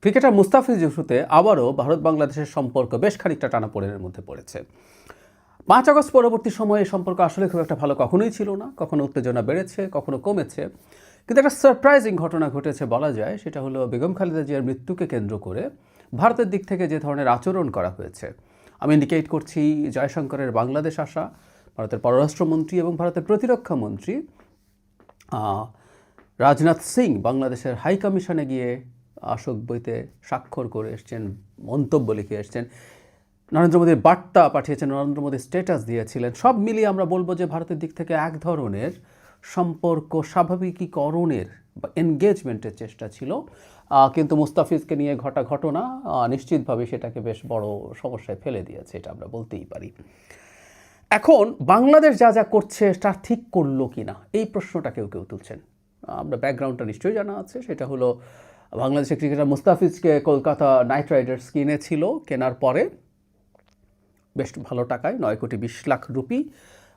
Cricketer Mustafiz ইস্যুতে আবারও ভারত বাংলাদেশের সম্পর্ক বেশ খানিকটা টানাপোড়েনের মধ্যে পড়েছে। ৫ আগস্ট পরবর্তী সময়ে এই সম্পর্ক আসলে খুব একটা ভালো কখনোই ছিল না, কখনো উত্তেজনা বেড়েছে, কখনো কমেছে। কিন্তু একটা সারপ্রাইজিং ঘটনা ঘটেছে বলা যায়, সেটা হলো বেগম খালেদা জিয়ার মৃত্যুকে কেন্দ্র করে ভারতের দিক থেকে যে ধরনের আচরণ করা হয়েছে। আমি ইন্ডিকেট করছি জয়শঙ্করের বাংলাদেশ আসা, ভারতের পররাষ্ট্রমন্ত্রী এবং ভারতের প্রতিরক্ষা মন্ত্রী রাজনাথ সিং বাংলাদেশের হাই কমিশনে গিয়ে আশোক বইতে স্বাক্ষর করে এসছেন, মন্তব্য লিখে এসছেন, নরেন্দ্র মোদীর বার্তা পাঠিয়েছেন, নরেন্দ্র মোদী স্ট্যাটাস দিয়েছিলেন। সব মিলিয়ে আমরা বলবো যে ভারতের দিক থেকে এক ধরনের সম্পর্ক স্বাভাবিকীকরণের বা এনগেজমেন্টের চেষ্টা ছিল। কিন্তু মুস্তাফিজকে নিয়ে ঘটা ঘটনা নিশ্চিতভাবে সেটাকে বেশ বড় সমস্যায় ফেলে দিয়েছে, এটা আমরা বলতেই পারি। এখন বাংলাদেশ যা যা করছে তা ঠিক করলো কি না, এই প্রশ্নটা কেউ কেউ তুলছেন। আমরা ব্যাকগ্রাউন্ডটা নিশ্চয়ই জানা আছে, সেটা হলো বাংলাদেশের ক্রিকেটার মুস্তাফিজকে কলকাতা নাইট রাইডার্স কিনেছিল। কেনার পরে বেশ ভালো টাকায় 9,20,00,000 রুপি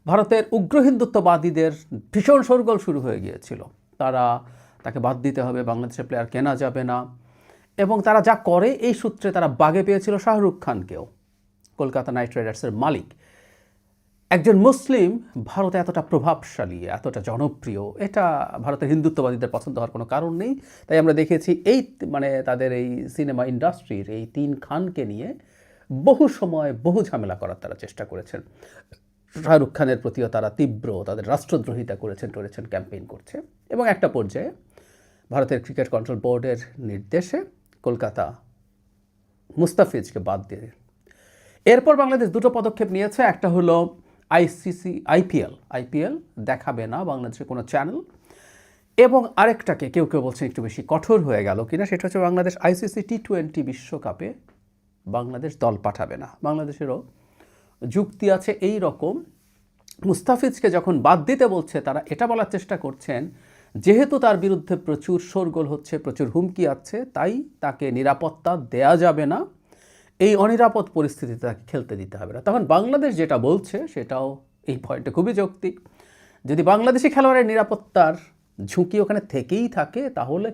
ভারতের উগ্র হিন্দুত্ববাদীদের ভীষণ শোরগোল শুরু হয়ে গিয়েছিল। তাকে বাদ দিতে হবে, বাংলাদেশের প্লেয়ার কেনা যাবে না। এবং তারা যা করে এই সূত্রে তারা বাগে পেয়েছিল শাহরুখ খানকেও। কলকাতা নাইট রাইডার্সের মালিক একজন মুসলিম ভারতে এতটা প্রভাবশালী, এতটা জনপ্রিয়, এটা ভারতের হিন্দুত্ববাদীদের পছন্দ হওয়ার কোনো কারণ নেই। তাই আমরা দেখেছি এই তাদের এই সিনেমা ইন্ডাস্ট্রির এই 3 খানকে নিয়ে বহু সময় বহু ঝামেলা করার তারা চেষ্টা করেছেন। শাহরুখ খানের প্রতিও তারা তীব্র তাদের রাষ্ট্রদ্রোহিতা করেছেন, ক্যাম্পেইন করছে। এবং একটা পর্যায়ে ভারতের ক্রিকেট কন্ট্রোল বোর্ডের নির্দেশে কলকাতা মুস্তাফিজকে বাদ দিয়ে, এরপর বাংলাদেশ দুটো পদক্ষেপ নিয়েছে। একটা হলো আইপিএল দেখাবে না বাংলাদেশের কোনো চ্যানেল, এবং আরেকটাকে কেউ কেউ বলছেন একটু বেশি কঠোর হয়ে গেল কিনা, সেটা হচ্ছে বাংলাদেশ আইসিসি টি-20 বিশ্বকাপে বাংলাদেশ দল পাঠাবে না। বাংলাদেশেরও যুক্তি আছে এই রকম, মুস্তাফিজকে যখন বাদ দিতে বলছে তারা এটা বলার চেষ্টা করছেন যেহেতু তার বিরুদ্ধে প্রচুর শোরগোল হচ্ছে, প্রচুর হুমকি আছে, তাই তাকে নিরাপত্তা দেয়া যাবে না, এই অনিরাপদ পরিস্থিতিতে তাকে খেলতে দিতে হবে না। তখন বাংলাদেশ যেটা বলছে সেটাও এই পয়েন্টে খুবই যৌক্তিক। যদি বাংলাদেশি খেলোয়াড়ের নিরাপত্তার ঝুঁকি ওখানে থেকেই থাকে তাহলে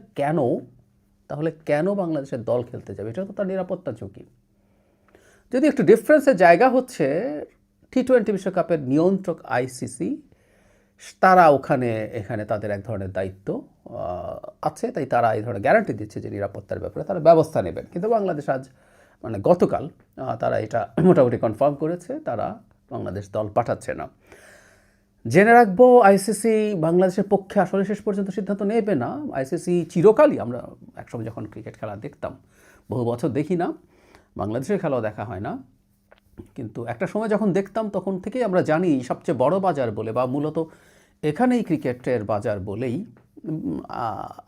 কেন বাংলাদেশের দল খেলতে যাবে? এটা তো তার নিরাপত্তা ঝুঁকি। যদি একটু ডিফারেন্সের জায়গা হচ্ছে টি-20 বিশ্বকাপের নিয়ন্ত্রক আইসিসি, তারা এখানে তাদের এক ধরনের দায়িত্ব আছে, তাই তারা এই ধরনের গ্যারান্টি দিচ্ছে যে নিরাপত্তার ব্যাপারে তারা ব্যবস্থা নেবেন। কিন্তু বাংলাদেশ গতকাল তারা এটা মোটামুটি কনফার্ম করেছে, তারা বাংলাদেশ দল পাঠাচ্ছে না। জেনে রাখবো আইসিসি বাংলাদেশের পক্ষে আসলে শেষ পর্যন্ত সিদ্ধান্ত নেবে না। আইসিসি চিরকালই, আমরা একসময় যখন ক্রিকেট খেলা দেখতাম, বহু বছর দেখি না, বাংলাদেশের খেলাও দেখা হয় না, কিন্তু একটা সময় যখন দেখতাম তখন থেকেই আমরা জানি সবচেয়ে বড় বাজার বলে বা মূলত এখানেই ক্রিকেটের বাজার বলেই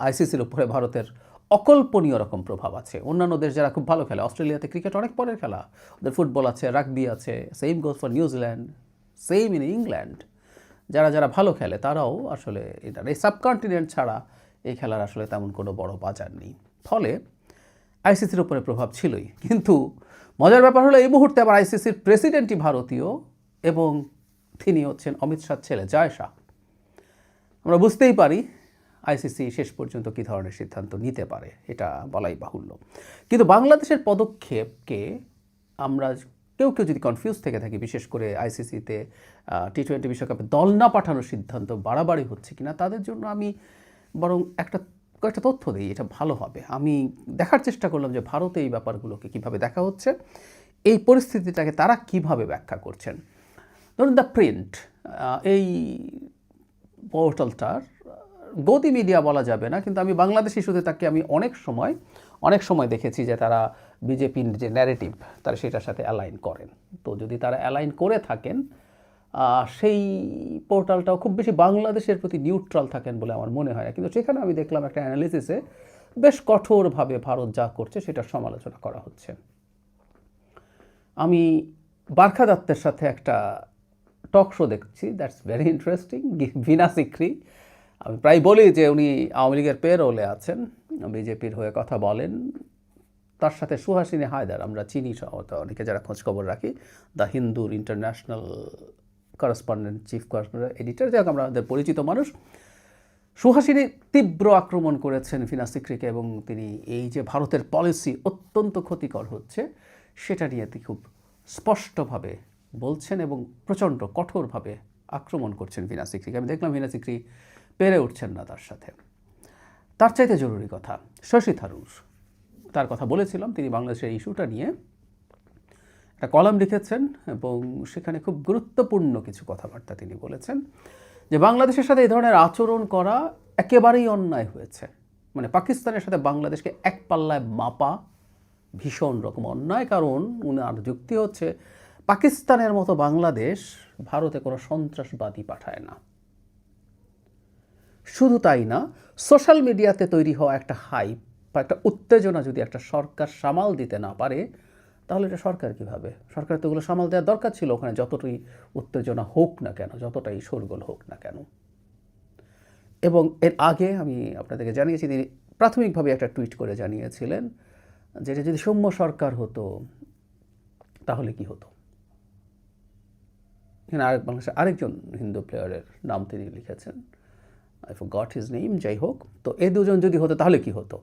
আইসিসির উপরে ভারতের অকল্পনীয় রকম প্রভাব আছে। অন্যান্য দেশ যারা খুব ভালো খেলে, অস্ট্রেলিয়াতে ক্রিকেট অনেক পরের খেলা, ওদের ফুটবল আছে, রাগবি আছে, same goes for New Zealand, same in England, যারা ভালো খেলে তারাও আসলে এই সাবকন্টিনেন্ট ছাড়া এই খেলার আসলে তেমন কোনো বড় বাজার নেই। ফলে আইসিসির উপরে প্রভাব ছিলই। কিন্তু মজার ব্যাপার হলো এই মুহূর্তে আবার আইসিসির প্রেসিডেন্টই ভারতীয় এবং তিনি হচ্ছেন অমিত শাহর ছেলে জয় শাহ। আমরা বুঝতেই পারি আইসিসি শেষ পর্যন্ত কী ধরনের সিদ্ধান্ত নিতে পারে, এটা বলাই বাহুল্য। কিন্তু বাংলাদেশের পদক্ষেপকে আমরা কেউ যদি কনফিউজ থেকে থাকি, বিশেষ করে আইসিসিতে টি-20 বিশ্বকাপে দল না পাঠানোর সিদ্ধান্ত বাড়াবাড়ি হচ্ছে কিনা, তাদের জন্য আমি বরং কয়েকটা তথ্য দিই, এটা ভালো হবে। আমি দেখার চেষ্টা করলাম যে ভারতে এই ব্যাপারগুলোকে কীভাবে দেখা হচ্ছে, এই পরিস্থিতিটাকে তারা কিভাবে ব্যাখ্যা করছেন। ধরুন দ্য প্রিন্ট, এই পোর্টালটার গদি মিডিয়া বলা যাবে না, কিন্তু আমি বাংলাদেশ ইস্যুতে তাকে আমি অনেক সময় দেখেছি যে তারা বিজেপির যে ন্যারেটিভ তারা সেটার সাথে অ্যালাইন করেন। তো যদি তারা অ্যালাইন করে থাকেন, সেই পোর্টালটাও খুব বেশি বাংলাদেশের প্রতি নিউট্রাল থাকেন বলে আমার মনে হয় না। কিন্তু সেখানে আমি দেখলাম একটা অ্যানালিসিসে বেশ কঠোরভাবে ভারত যা করছে সেটার সমালোচনা করা হচ্ছে। আমি বারখা দত্তের সাথে একটা টক শো দেখছি, দ্যাটস ভেরি ইন্টারেস্টিং, ভিনা সিকরি। আমি প্রায় বলি যে উনি আওয়ামী লীগের পেরোলে আছেন, বিজেপির হয়ে কথা বলেন। তার সাথে সুহাসিনী হায়দার, আমরা চিনি অনেকে যারা খোঁজখবর রাখি, দ্য হিন্দুর international correspondent, chief correspondent, editor, যাক আমরা আমাদের পরিচিত মানুষ। সুহাসিনী তীব্র আক্রমণ করেছেন ফিনা সিকরিকে এবং তিনি এই যে ভারতের পলিসি অত্যন্ত ক্ষতিকর হচ্ছে সেটা নিয়ে তিনি খুব স্পষ্টভাবে বলছেন এবং প্রচণ্ড কঠোরভাবে আক্রমণ করছেন ফিনা সিকরিকে। আমি দেখলাম ফিনা সিকরি পেরে উঠছেন না তার সাথে। তার চাইতে জরুরি কথা শশী থারুর, তার কথা বলেছিলাম, তিনি বাংলাদেশের ইস্যুটা নিয়ে একটা কলাম লিখেছেন এবং সেখানে খুব গুরুত্বপূর্ণ কিছু কথাবার্তা তিনি বলেছেন যে বাংলাদেশের সাথে এই ধরনের আচরণ করা একেবারেই অন্যায় হয়েছে। মানে পাকিস্তানের সাথে বাংলাদেশকে এক পাল্লায় মাপা ভীষণ রকম অন্যায়। কারণ উনার যুক্তি হচ্ছে পাকিস্তানের মতো বাংলাদেশ ভারতে কোনো সন্ত্রাসবাদী পাঠায় না। শুধু তাই না, সোশ্যাল মিডিয়াতে তৈরি হওয়া একটা হাইপ বা একটা উত্তেজনা যদি একটা সরকার সামাল দিতে না পারে তাহলে এটা সরকার কীভাবে? সরকার তো ওগুলো সামাল দেওয়ার দরকার ছিল, ওখানে যতটাই উত্তেজনা হোক না কেন, যতটাই শোরগোল হোক না কেন। এবং এর আগে আমি আপনাদেরকে জানিয়েছি, তিনি প্রাথমিকভাবে একটা টুইট করে জানিয়েছিলেন যেটা যদি সৌম্য সরকার হতো তাহলে কি হতো। এখানে বাংলাদেশের আরেকজন হিন্দু প্লেয়ারের নাম তিনি লিখেছেন, আই ফরগট হিজ নেম, যাই হোক। তো এই দুজন যদি হতো তাহলে কি হতো,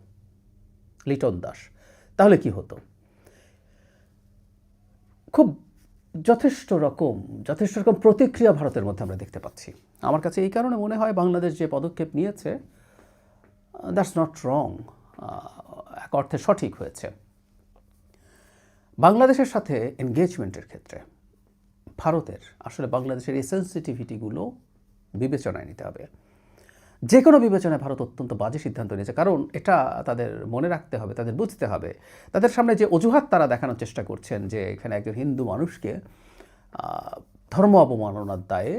লিটন দাস, তাহলে কি হতো। খুব যথেষ্ট রকম প্রতিক্রিয়া ভারতের মধ্যে আমরা দেখতে পাচ্ছি। আমার কাছে এই কারণে মনে হয় বাংলাদেশ যে পদক্ষেপ নিয়েছে দ্যাটস নট রং, এক অর্থে সঠিক হয়েছে। বাংলাদেশের সাথে এনগেজমেন্টের ক্ষেত্রে ভারতের আসলে বাংলাদেশের এই সেন্সিটিভিটিগুলো বিবেচনায় নিতে হবে। যে কোনো বিবেচনায় ভারত অত্যন্ত বাজে সিদ্ধান্ত নিয়েছে। কারণ এটা তাদের মনে রাখতে হবে, তাদের বুঝতে হবে, তাদের সামনে যে অজুহাত তারা দেখানোর চেষ্টা করছেন যে এখানে একজন হিন্দু মানুষকে ধর্ম অবমাননার দায়ে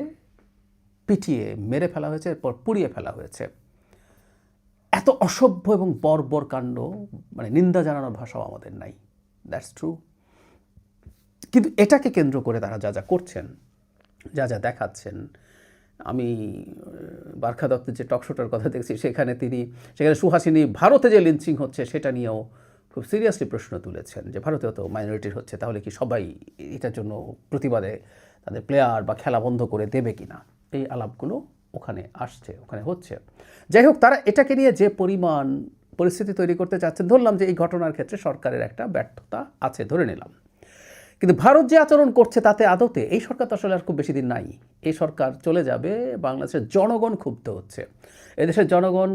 পিটিয়ে মেরে ফেলা হয়েছে, এরপর পুড়িয়ে ফেলা হয়েছে, এত অসভ্য এবং বর্বর কাণ্ড, মানে নিন্দা জানানোর ভাষাও আমাদের নাই। That's true. কিন্তু এটাকে কেন্দ্র করে তারা যা যা করছেন, যা যা দেখাচ্ছেন, আমি বারখা দত্তের যে টকশোটার কথা দেখছি সেখানে সুহাসিনী ভারতে যে লিঞ্চিং হচ্ছে সেটা নিয়েও খুব সিরিয়াসলি প্রশ্ন তুলেছেন যে ভারতেও তো মাইনরিটির হচ্ছে, তাহলে কি সবাই এটার জন্য প্রতিবাদে তাদের প্লেয়ার বা খেলা বন্ধ করে দেবে কি না, এই আলাপগুলো ওখানে আসছে, ওখানে হচ্ছে। যাই হোক, তারা এটাকে নিয়ে যে পরিমাণ পরিস্থিতি তৈরি করতে চাচ্ছেন, ধরলাম যে এই ঘটনার ক্ষেত্রে সরকারের একটা ব্যর্থতা আছে, ধরে নিলাম। কিন্তু ভারত যে আচরণ করছে তাতে আদতে এই সরকার তো আসলে আর খুব বেশি দিন নাই, এই সরকার চলে যাবে। বাংলাদেশের জনগণ ক্ষুব্ধ হচ্ছে, এদেশের জনগণ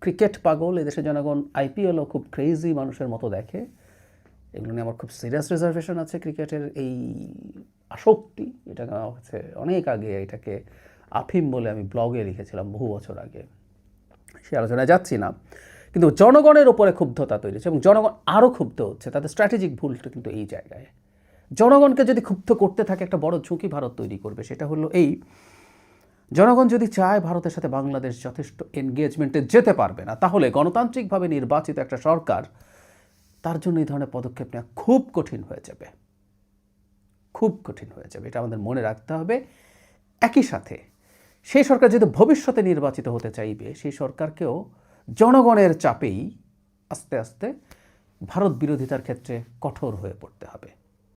ক্রিকেট পাগল, এদেশের জনগণ আইপিএলও খুব ক্রেজি মানুষের মতো দেখে। এগুলো নিয়ে আমার খুব সিরিয়াস রিজার্ভেশন আছে। ক্রিকেটের এই আসক্তি, এটা হচ্ছে অনেক আগে এটাকে আফিম বলে আমি ব্লগে লিখেছিলাম বহু বছর আগে, সে আলোচনায় যাচ্ছি না। কিন্তু জনগণের ওপরে ক্ষুব্ধতা তৈরি হচ্ছে এবং জনগণ আরও ক্ষুব্ধ হচ্ছে। তাদের স্ট্র্যাটেজিক ভুলটা কিন্তু এই জায়গায়। জনগণকে যদি ক্ষুব্ধ করতে থাকে একটা বড় ঝুঁকি ভারত তৈরি করবে। সেটা হলো এই, জনগণ যদি চায় ভারতের সাথে বাংলাদেশ যথেষ্ট এনগেজমেন্টে যেতে পারবে না, তাহলে গণতান্ত্রিকভাবে নির্বাচিত একটা সরকার, তার জন্য এই ধরনের পদক্ষেপ নেওয়া খুব কঠিন হয়ে যাবে, খুব কঠিন হয়ে যাবে। এটা আমাদের মনে রাখতে হবে। একই সাথে সেই সরকার যদি ভবিষ্যতে নির্বাচিত হতে চাইবে, সেই সরকারকেও জনগণের চাপেই আস্তে আস্তে ভারত বিরোধিতার ক্ষেত্রে কঠোর হয়ে পড়তে হবে।